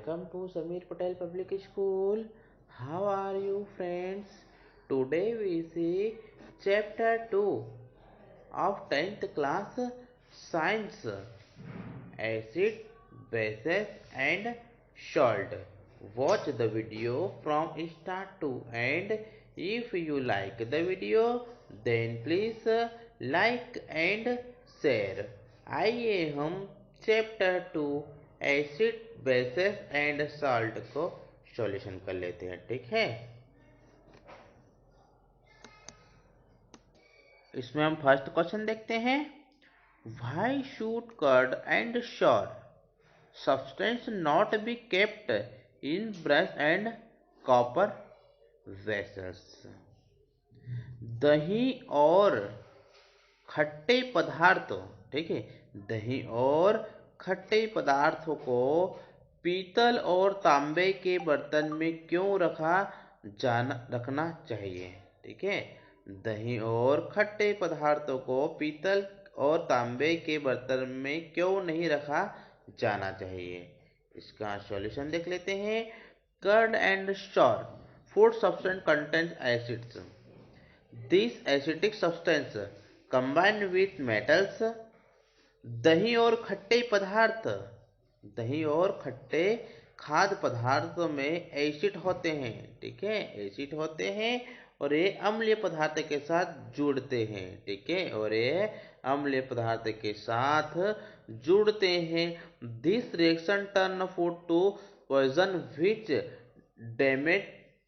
Welcome to Samir Patel Public School. How are you friends? Today we see chapter 2 of 10th class science, acid, bases and salt. Watch the video from start to end. If you like the video then please like and share. आइए हम chapter 2 acid basis and salt को solution कर लेते हैं। ठीक है, इसमें हम फर्स्ट क्वेश्चन देखते हैं। Why should curd and sour substance not be kept in brass and copper vessels. दही और खट्टे पदार्थों, ठीक है, दही और खट्टे पदार्थों को पीतल और तांबे के बर्तन में क्यों रखना चाहिए। ठीक है, दही और खट्टे पदार्थों को पीतल और तांबे के बर्तन में क्यों नहीं रखा जाना चाहिए। इसका सॉल्यूशन देख लेते हैं। Curd and sour food substance contains acids. This acidic substance combined with metals. दही और खट्टे खाद्य पदार्थों में एसिड होते हैं। ठीक है, एसिड होते हैं और ये अम्लीय पदार्थ के साथ जुड़ते हैं। ठीक है, और ये अम्लीय पदार्थ के साथ जुड़ते हैं। This reaction turn food to poison which damage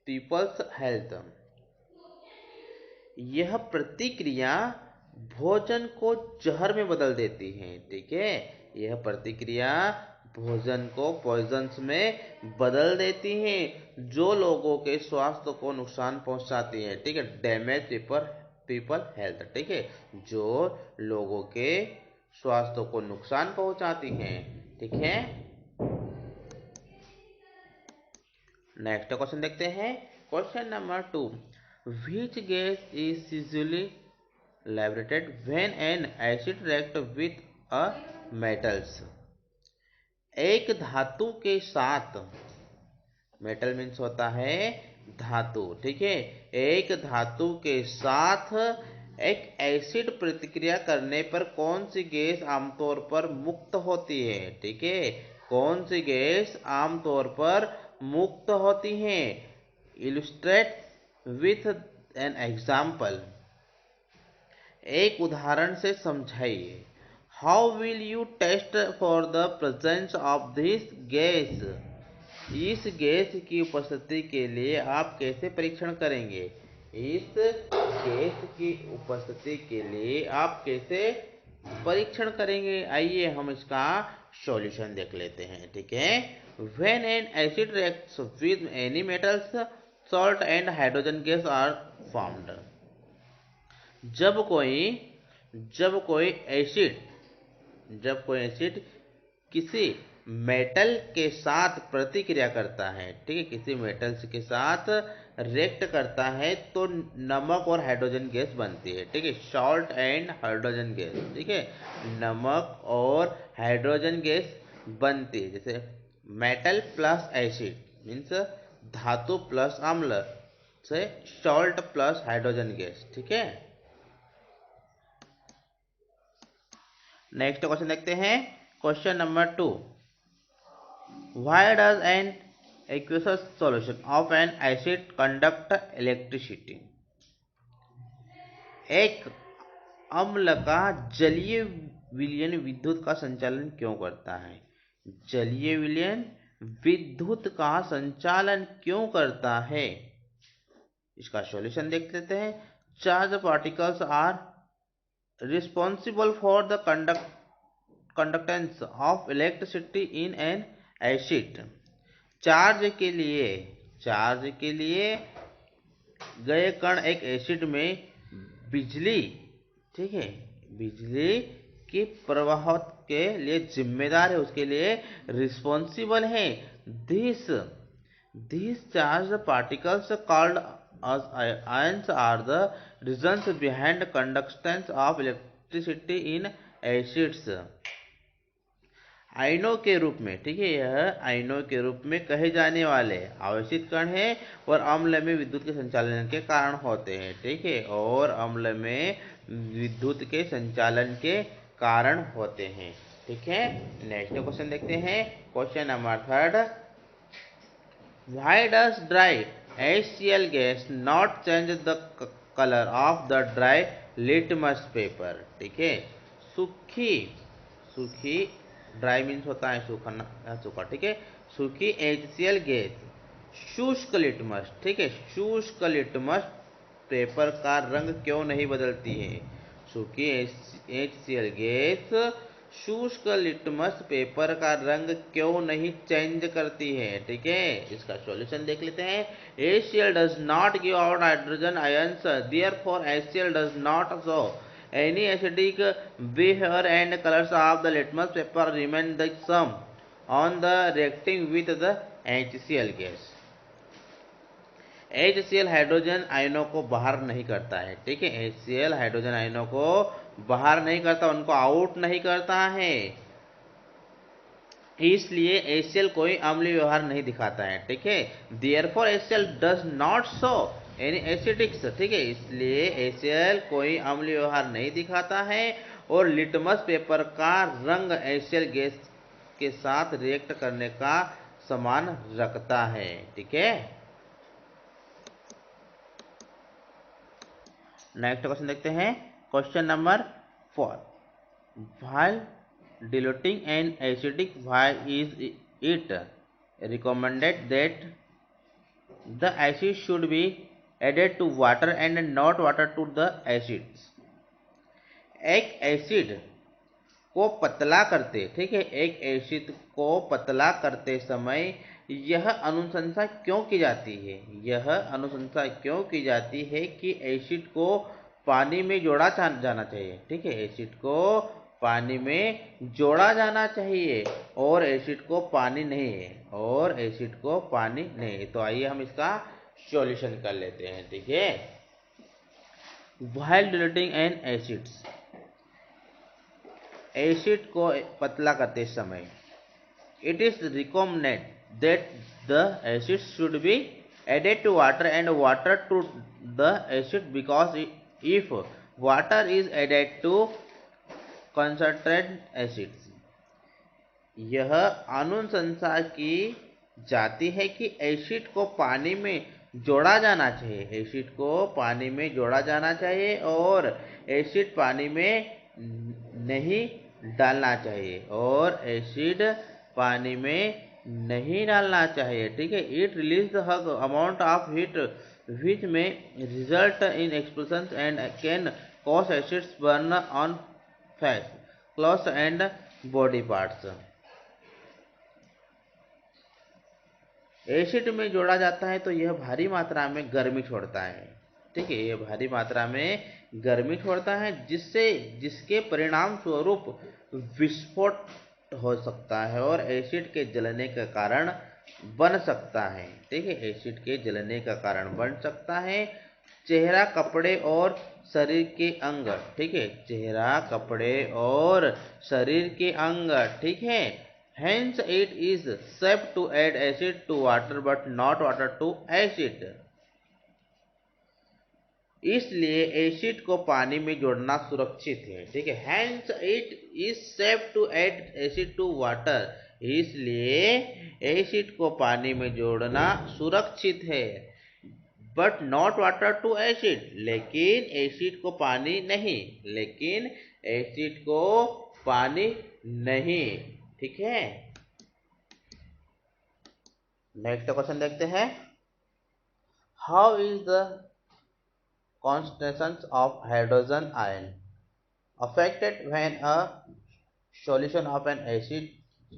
people's health. यह प्रतिक्रिया भोजन को जहर में बदल देती है। ठीक है, यह प्रतिक्रिया भोजन को पॉइजन्स में बदल देती है जो लोगों के स्वास्थ्य को नुकसान पहुंचाती है। ठीक है, डैमेज पीपल हेल्थ। ठीक है, जो लोगों के स्वास्थ्य को नुकसान पहुंचाती हैं। ठीक है, नेक्स्ट क्वेश्चन देखते हैं। Question number 2, which gas is usually liberated when an acid reacts with a metals। एक धातु के साथ, मेटल मीन्स होता है धातु। ठीक है, एक धातु के साथ एक एसिड प्रतिक्रिया करने पर कौन सी गैस आमतौर पर मुक्त होती है। ठीक है, कौन सी गैस आमतौर पर मुक्त होती है। Illustrate with an example. एक उदाहरण से समझाइए। How will you test for the presence of this gas. इस गैस की उपस्थिति के लिए आप कैसे परीक्षण करेंगे। इस गैस की उपस्थिति के लिए आप कैसे परीक्षण करेंगे। आइए हम इसका सॉल्यूशन देख लेते हैं। ठीक है, when an acid reacts with any metals salt and hydrogen gas are formed. जब कोई एसिड किसी मेटल के साथ प्रतिक्रिया करता है। ठीक है, किसी मेटल्स के साथ रिएक्ट करता है तो नमक और हाइड्रोजन गैस बनती है। ठीक है, सॉल्ट एंड हाइड्रोजन गैस। ठीक है, नमक और हाइड्रोजन गैस बनती है। जैसे मेटल प्लस एसिड मीन्स धातु प्लस अम्ल से सॉल्ट प्लस हाइड्रोजन गैस। ठीक है, नेक्स्ट क्वेश्चन देखते हैं। Question number 2, why does an aqueous solution of N acid conduct electricity. एक अम्ल का जलीय विलयन विद्युत का संचालन क्यों करता है। जलीय विलयन विद्युत का संचालन क्यों करता है। इसका सॉल्यूशन देख लेते हैं। Charge particles are responsible for the conductance of electricity in an acid. Charge के लिए गए कण एक एसिड में बिजली, ठीक है, बिजली के प्रवाह के लिए जिम्मेदार है, उसके लिए रिस्पॉन्सिबल है। This charge particles called ions are the reasons behind conductance of electricity in acids। आयनों के रूप में, ठीक है, यह आयनों के रूप में कहे जाने वाले आवेशित कण है और अम्ल में विद्युत के संचालन के कारण होते हैं, ठीक है, और अम्ल में विद्युत के संचालन के कारण होते हैं, ठीक है। नेक्स्ट क्वेश्चन देखते हैं, question number 3। Why does dry HCl gas not change the color of the dry litmus paper? ठीक है, सूखी सूखी ड्राई मीन्स होता है सूखा सूखा, ठीक है, सूखी HCl गैस शुष्क लिटमस, ठीक है, शुष्क लिटमस पेपर का रंग क्यों नहीं बदलती है? सूखी HCl गैस शुष्क लिटमस पेपर का रंग क्यों नहीं चेंज करती है? ठीक है, इसका सॉल्यूशन देख लेते हैं। HCl does not give out hydrogen ions, therefore HCl does not show any acidic behavior and colors of the litmus paper remain the same on the reacting with the HCl gas. HCl hydrogen आयनों को बाहर नहीं करता है, ठीक है, HCl hydrogen आयनों को बाहर नहीं करता, उनको आउट नहीं करता है, इसलिए HCl कोई अम्लीय व्यवहार नहीं दिखाता है, ठीक है। Therefore HCl does not show any acidics, ठीक है, इसलिए HCl कोई अम्लीय व्यवहार नहीं दिखाता है और लिटमस पेपर का रंग HCl गैस के साथ रिएक्ट करने का समान रखता है, ठीक है। नेक्स्ट क्वेश्चन देखते हैं, question number 4। While diluting an acidic, why is it recommended that the acid should be added to water and not water to the acids? एक एसिड को पतला करते, ठीक है, एक एसिड को पतला करते समय यह अनुशंसा क्यों की जाती है? यह अनुशंसा क्यों की जाती है कि एसिड को पानी में जोड़ा जाना चाहिए, ठीक है, एसिड को पानी में जोड़ा जाना चाहिए और एसिड को पानी नहीं है, और एसिड को पानी नहीं है। तो आइए हम इसका सॉल्यूशन कर लेते हैं, ठीक है। While diluting an acids, acid को पतला करते समय it is recommended that the acid should be added to water and water to the acid, because if water is added to concentrated acids, यह अनुशंसा की जाती है कि एसिड को पानी में जोड़ा जाना चाहिए, एसिड को पानी में जोड़ा जाना चाहिए और एसिड पानी में नहीं डालना चाहिए, और एसिड पानी में नहीं डालना चाहिए, ठीक है। It release the huge amount of heat which में result in explosion and can cause acids burn on fats, clothes and body parts. Acid में जोड़ा जाता है तो यह भारी मात्रा में गर्मी छोड़ता है, ठीक है, यह भारी मात्रा में गर्मी छोड़ता है जिसके परिणाम स्वरूप विस्फोट हो सकता है और एसिड के जलने का कारण बन सकता है, ठीक है, एसिड के जलने का कारण बन सकता है। चेहरा, कपड़े और शरीर के अंग, ठीक है, चेहरा, कपड़े और शरीर के अंग, ठीक है। Hence it is safe to add acid to water but not water to acid. इसलिए एसिड को पानी में जोड़ना सुरक्षित है, ठीक है। Hence it is safe to add acid to water. इसलिए एसिड को पानी में जोड़ना सुरक्षित है, but not water to acid, लेकिन एसिड को पानी नहीं, लेकिन एसिड को पानी नहीं, ठीक है। नेक्स्ट क्वेश्चन देखते हैं, how is the concentration of hydrogen ion affected when a solution of an acid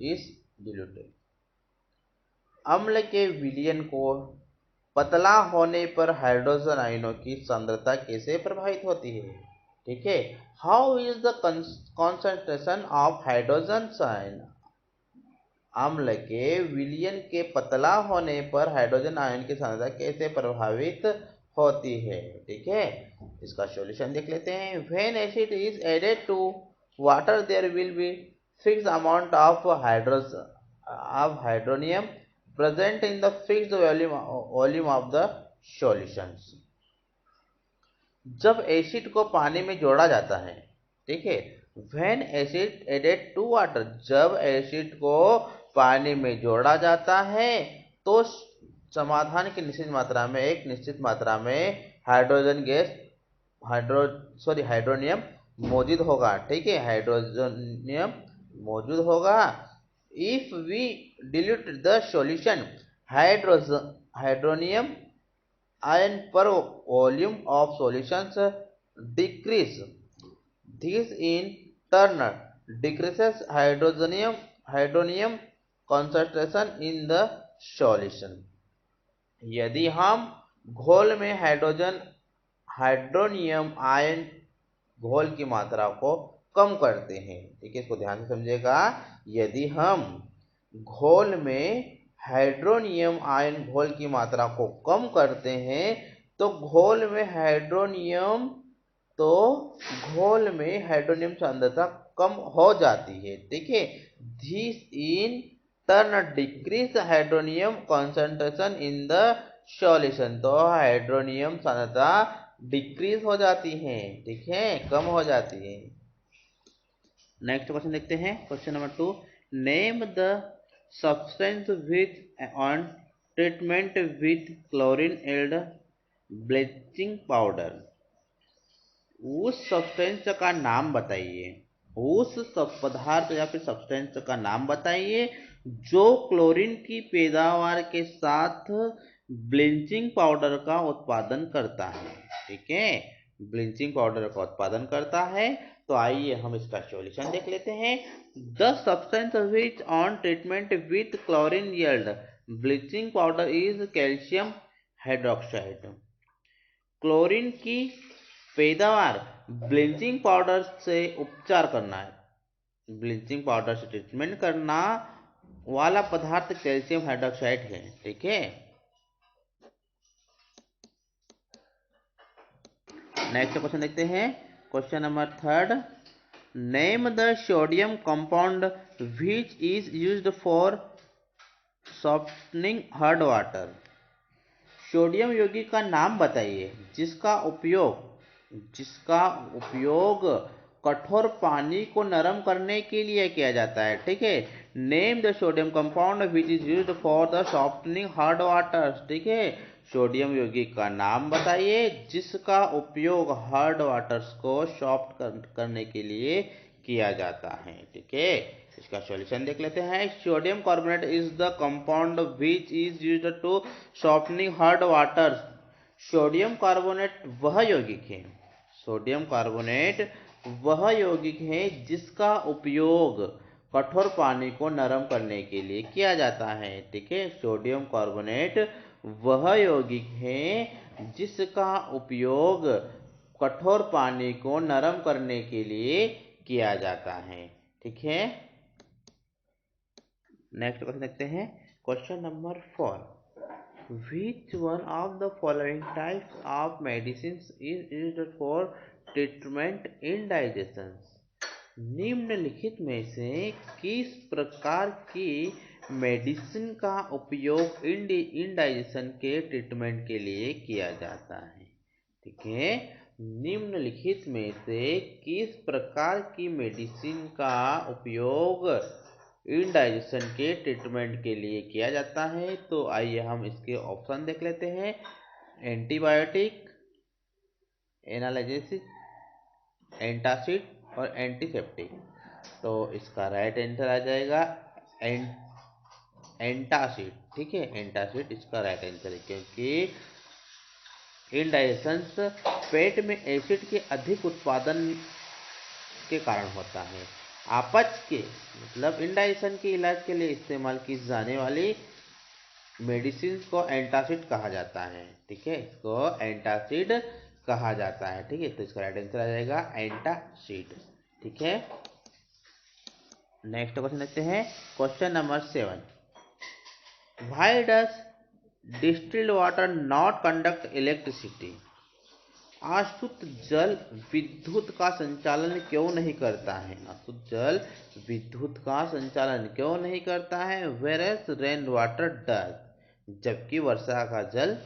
is diluted? अम्ल के विलयन को पतला होने पर हाइड्रोजन आयनों की सांद्रता कैसे प्रभावित होती है, ठीक है। How is the concentration of hydrogen ion, अम्ल के विलयन के पतला होने पर हाइड्रोजन आयन की सांद्रता कैसे प्रभावित होती है, ठीक है। इसका सॉल्यूशन देख लेते हैं। When acid is added to water there will be fixed amount of hydronium present in the fixed volume of the solutions. जब एसिड को पानी में जोड़ा जाता है, ठीक है, when acid added to water, जब एसिड को पानी में जोड़ा जाता है तो समाधान की एक निश्चित मात्रा में हाइड्रोजन गैस हाइड्रोनियम मौजूद होगा, ठीक है, हाइड्रोनियम मौजूद होगा. If we dilute the solution, hydronium ion per volume of solutions decrease. This in turn decreases hydronium concentration in the solution. यदि हम घोल में हाइड्रोनियम आयन घोल की मात्रा को कम करते हैं, ठीक है, इसको ध्यान से समझिएगा. यदि हम घोल में हाइड्रोनियम आयन घोल की मात्रा को कम करते हैं तो घोल में हाइड्रोनियम सांद्रता कम हो जाती है, ठीक है. This in turn decrease hydronium concentration in the solution, तो हाइड्रोनियम सांद्रता डिक्रीज हो जाती है, ठीक है, कम हो जाती है. नेक्स्ट क्वेश्चन देखते हैं. Question number 2, name the substance with on treatment with chlorine and bleaching powder. उस सब्सटेंस का नाम बताइए, उस पदार्थ या फिर सब्सटेंस का नाम बताइए जो क्लोरीन की पैदावार के साथ ब्लीचिंग पाउडर का उत्पादन करता है, ठीक है, ब्लीचिंग पाउडर का उत्पादन करता है. तो आइए हम इसका सॉल्यूशन देख लेते हैं. The substance which on treatment with chlorine yield bleaching powder is calcium hydroxide. Chlorine की पैदावार ब्लीचिंग पाउडर से उपचार करना है, ब्लीचिंग पाउडर से ट्रीटमेंट करना वाला पदार्थ कैल्शियम हाइड्रोक्साइड है, ठीक है. नेक्स्ट क्वेश्चन देखते हैं. Question number 3, name the sodium compound which is used for softening hard water. Sodium यौगिक का नाम बताइए जिसका उपयोग कठोर पानी को नरम करने के लिए किया जाता है, ठीक है. Name the sodium compound which is used for the softening hard water, ठीक है, सोडियम यौगिक का नाम बताइए जिसका उपयोग हार्ड वाटर्स को सॉफ्ट करने के लिए किया जाता है, ठीक है. इसका सॉल्यूशन देख लेते हैं. Sodium carbonate is the compound which is used to softening hard waters. Sodium carbonate वह यौगिक है जिसका उपयोग कठोर पानी को नरम करने के लिए किया जाता है, ठीक है. सोडियम कार्बोनेट वह यौगिक है जिसका उपयोग कठोर पानी को नरम करने के लिए किया जाता है, ठीक है. नेक्स्ट क्वेश्चन देखते हैं. Question number 4, which one of the following types of medicines is used for treatment indigestion. निम्नलिखित में से किस प्रकार की मेडिसिन का उपयोग इंडाइजेशन के ट्रीटमेंट के लिए किया जाता है, ठीक है. निम्नलिखित में से किस प्रकार की मेडिसिन का उपयोग इंडाइजेशन के ट्रीटमेंट के लिए किया जाता है. तो आइए हम इसके ऑप्शन देख लेते हैं. एंटीबायोटिक, एनाल्जेसिक, एंटासिड और एंटीसेप्टिक. तो इसका राइट आंसर आ जाएगा एंटासिड, ठीक है, एंटासिड इसका राइट आंसर है क्योंकि इंडाइजेशन पेट में एसिड के अधिक उत्पादन के कारण होता है. अपच के मतलब इंडाइजेशन के इलाज के लिए इस्तेमाल की जाने वाली मेडिसिन को एंटासिड कहा जाता है, ठीक है, इसको एंटासिड कहा जाता है, ठीक है. तो इसका राइट आंसर आ जाएगा एंटासिड, ठीक है. नेक्स्ट क्वेश्चन देखते हैं. Question number 7, why does distilled water not conduct electricity. अशुद्ध जल विद्युत का संचालन क्यों नहीं करता है? अशुद्ध जल विद्युत का संचालन क्यों नहीं करता है? वेरएस रेन वाटर डज, जबकि वर्षा का जल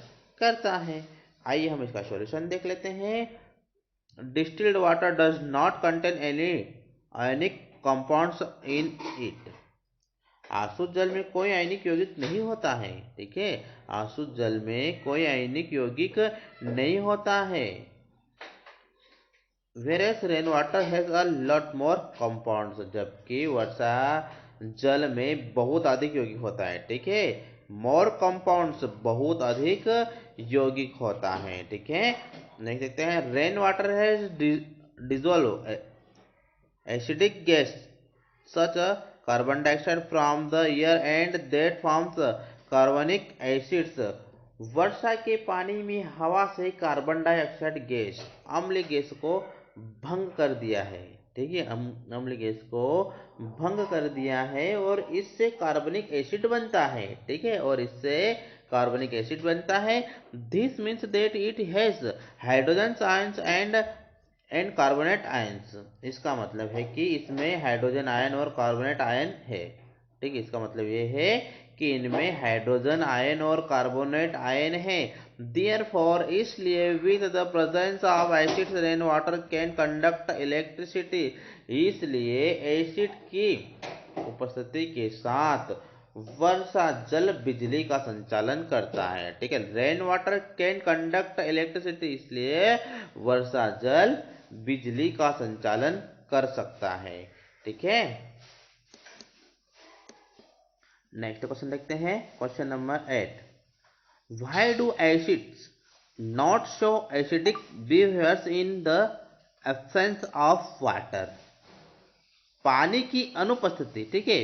करता है। आइए हम इसका सॉल्यूशन देख लेते हैं। Distilled water does not contain any ionic compounds in it. अशुद्ध जल में कोई आयनिक यौगिक नहीं होता है। ठीक है, अशुद्ध जल में कोई आयनिक यौगिक नहीं होता है। Whereas rain water has a lot more compounds, जबकि वर्षा जल में बहुत अधिक यौगिक होता है। ठीक है, मोर कंपाउंड्स बहुत अधिक यौगिक होता है। ठीक है, नहीं देखते हैं। Rain water has dissolve acidic gas such a carbon dioxide from the air and that forms carbonic acids। वर्षा के पानी में हवा से कार्बन डाइऑक्साइड गैस अम्लीय गैस को भंग कर दिया है। ठीक है, अम्लीय गैस को भंग कर दिया है और इससे कार्बनिक एसिड बनता है। ठीक है, और इससे कार्बनिक एसिड बनता है। This means that it has hydrogen ions and carbonate ions. इसका मतलब है कि इसमें हाइड्रोजन आयन और कार्बोनेट आयन है। ठीक है, इसका मतलब ये है कि इनमें हाइड्रोजन आयन और कार्बोनेट आयन है। देयरफॉर, इसलिए with the presence of acid rain water can conduct electricity. इसलिए एसिड की उपस्थिति के साथ वर्षा जल बिजली का संचालन करता है। ठीक है, rain water can conduct electricity, इसलिए वर्षा जल बिजली का संचालन कर सकता है। ठीक है, नेक्स्ट क्वेश्चन देखते हैं। Question number 8, why do acids not show acidic behaviours in the absence of water? पानी की अनुपस्थिति, ठीक है,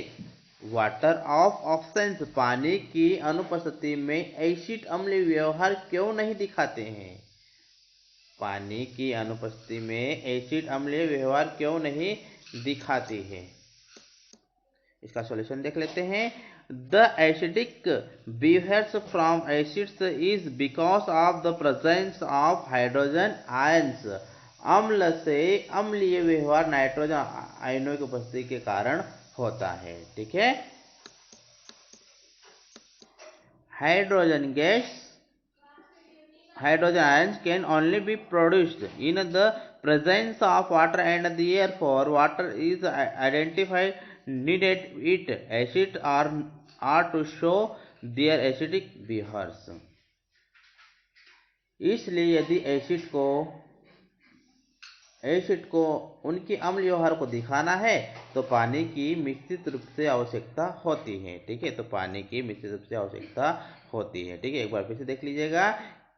वाटर ऑफ ऑब्सेंस, पानी की अनुपस्थिति में एसिड अम्लीय व्यवहार क्यों नहीं दिखाते हैं? पानी की अनुपस्थिति में एसिड अम्लीय व्यवहार क्यों नहीं दिखाती है? इसका सॉल्यूशन देख लेते हैं। The acidic behaviours from acids is because of the presence of hydrogen ions. अम्ल से अम्लीय व्यवहार नाइट्रोजन आयनों की उपस्थिति के कारण होता है। ठीक है, hydrogen ions can only be produced in the presence of water and therefore water is identified needed it acid are to show their acidic behaviors। इसलिए यदि एसिड को उनके अम्ल व्यवहार को दिखाना है तो पानी की मिश्रित रूप से आवश्यकता होती है। ठीक है, तो पानी की मिश्रित रूप से आवश्यकता होती है। ठीक है, एक बार फिर से देख लीजिएगा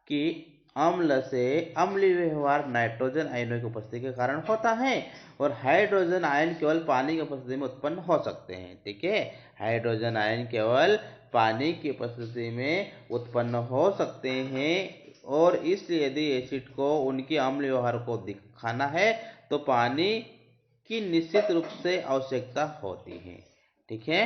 कि अम्ल से अम्लीय व्यवहार नाइट्रोजन आयनों की उपस्थिति के कारण होता है और हाइड्रोजन आयन केवल पानी की उपस्थिति में उत्पन्न हो सकते हैं। ठीक है, हाइड्रोजन आयन केवल पानी की उपस्थिति में उत्पन्न हो सकते हैं और इसलिए यदि एसिड को उनके अम्ल व्यवहार को दिखाना है तो पानी की निश्चित रूप से आवश्यकता होती है। ठीक है,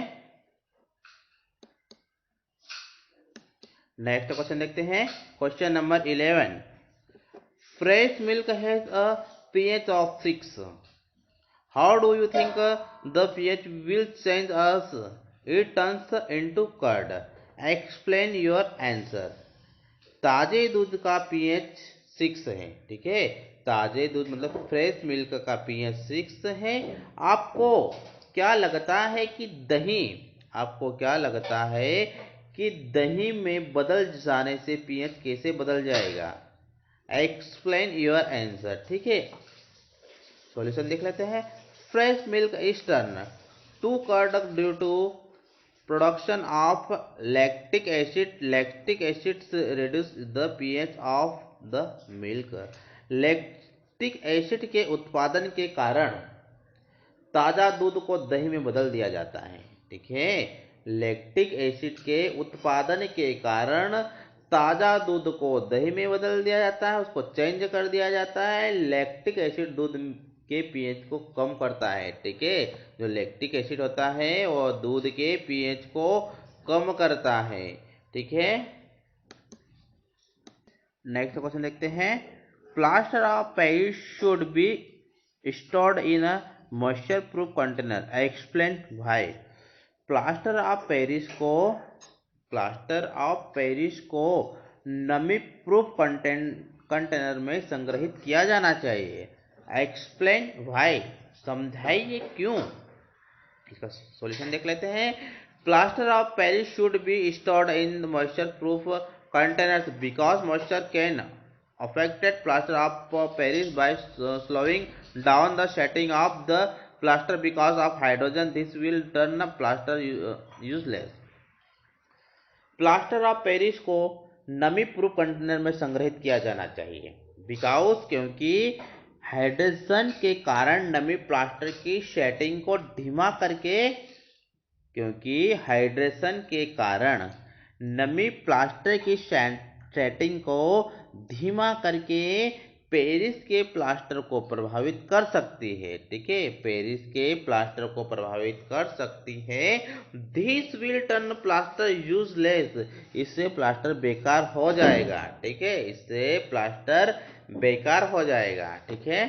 नेक्स्ट क्वेश्चन देखते हैं। Question number 11, fresh milk has a pH of 6। How do you think the pH will change as it turns into curd? Explain your answer. ताजे दूध का pH 6 है। ठीक है, ताजे दूध मतलब फ्रेश मिल्क का pH 6 है। आपको क्या लगता है कि दही में बदल जाने से pH कैसे बदल जाएगा? Explain your answer. ठीक है, सॉल्यूशन देख लेते हैं। Fresh milk is turn to curd due to production of lactic acid. Lactic acid reduce the pH of the milk. Lactic acid के उत्पादन के कारण ताजा दूध को दही में बदल दिया जाता है। ठीक है, लैक्टिक एसिड के उत्पादन के कारण ताजा दूध को दही में बदल दिया जाता है, उसको चेंज कर दिया जाता है। लैक्टिक एसिड दूध के pH को कम करता है। ठीक है, जो लैक्टिक एसिड होता है वो दूध के pH को कम करता है। ठीक है, नेक्स्ट क्वेश्चन देखते हैं। Plaster of Paris should be stored in a moisture proof container. Explain why. Plaster of Paris को नमी प्रूफ कंटेनर में संग्रहित किया जाना चाहिए। एक्सप्लेन व्हाई, समझाइए क्यों। इसका सॉल्यूशन देख लेते हैं। Plaster of Paris should be stored in moisture proof containers because moisture can affected plaster of Paris by slowing down the setting of the plaster because of hydrogen. This will turn the plaster useless. Plaster of Paris को नमी proof container में संग्रहित किया जाना चाहिए because क्योंकि hydrogen के कारण नमी प्लास्टर की सेटिंग को धीमा करके क्योंकि हाइड्रेशन के कारण नमी प्लास्टर की सेटिंग को धीमा करके पेरिस के प्लास्टर को प्रभावित कर सकती है। ठीक है, पेरिस के प्लास्टर को प्रभावित कर सकती है। This will turn plaster useless, इससे प्लास्टर बेकार हो जाएगा। ठीक है, इससे प्लास्टर बेकार हो जाएगा। ठीक है।